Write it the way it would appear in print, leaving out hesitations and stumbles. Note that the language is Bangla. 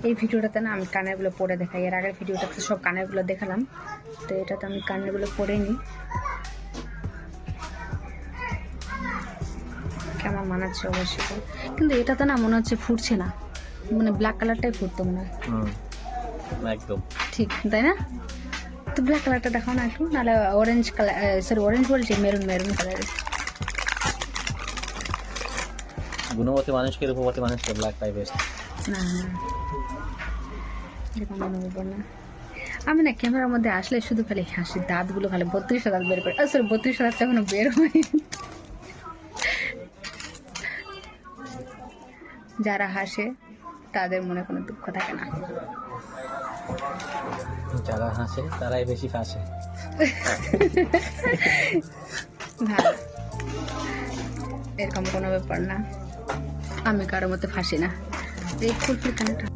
এই ভিডিওটাতে না আমি কানেরগুলো পরে দেখাই, এর আগের ভিডিওটাতে সব কানেরগুলো দেখালাম, তো এটাতে আমি কানেরগুলো পরে নিই কেমন মানাচ্ছে অবশ্যই। কিন্তু এটাতে না মনে হচ্ছে ফুটছে না, মানে ব্ল্যাক কালারটাই ফুটতো মনে হয়। একদম ঠিক তাই না? তো ব্ল্যাক কালারটা দেখাও না একটু, নাহলে অরেঞ্জ কালার, সরি অরেঞ্জ বলছি, মেরুন কালারের। গুণবতী মানুষকে রূপবতী মানুষকে ব্ল্যাকটাই বেস্ট। না এরকম মনে হবে না। আমি না ক্যামেরার মধ্যে আসলে শুধু খালি হাসি, দাঁতগুলো খালি 32 দাঁত বের করে, সরি 32 দাঁত এখনো বের হয়নি। যারা হাসে তাদের মনে কোনো দুঃখ থাকে না, যারা হাসে তারাই বেশি ফাঁসে। না এরকম কোনো ব্যাপার না, আমি কারোর মধ্যে ফাঁসি না। এই ফুলফুল কানেটা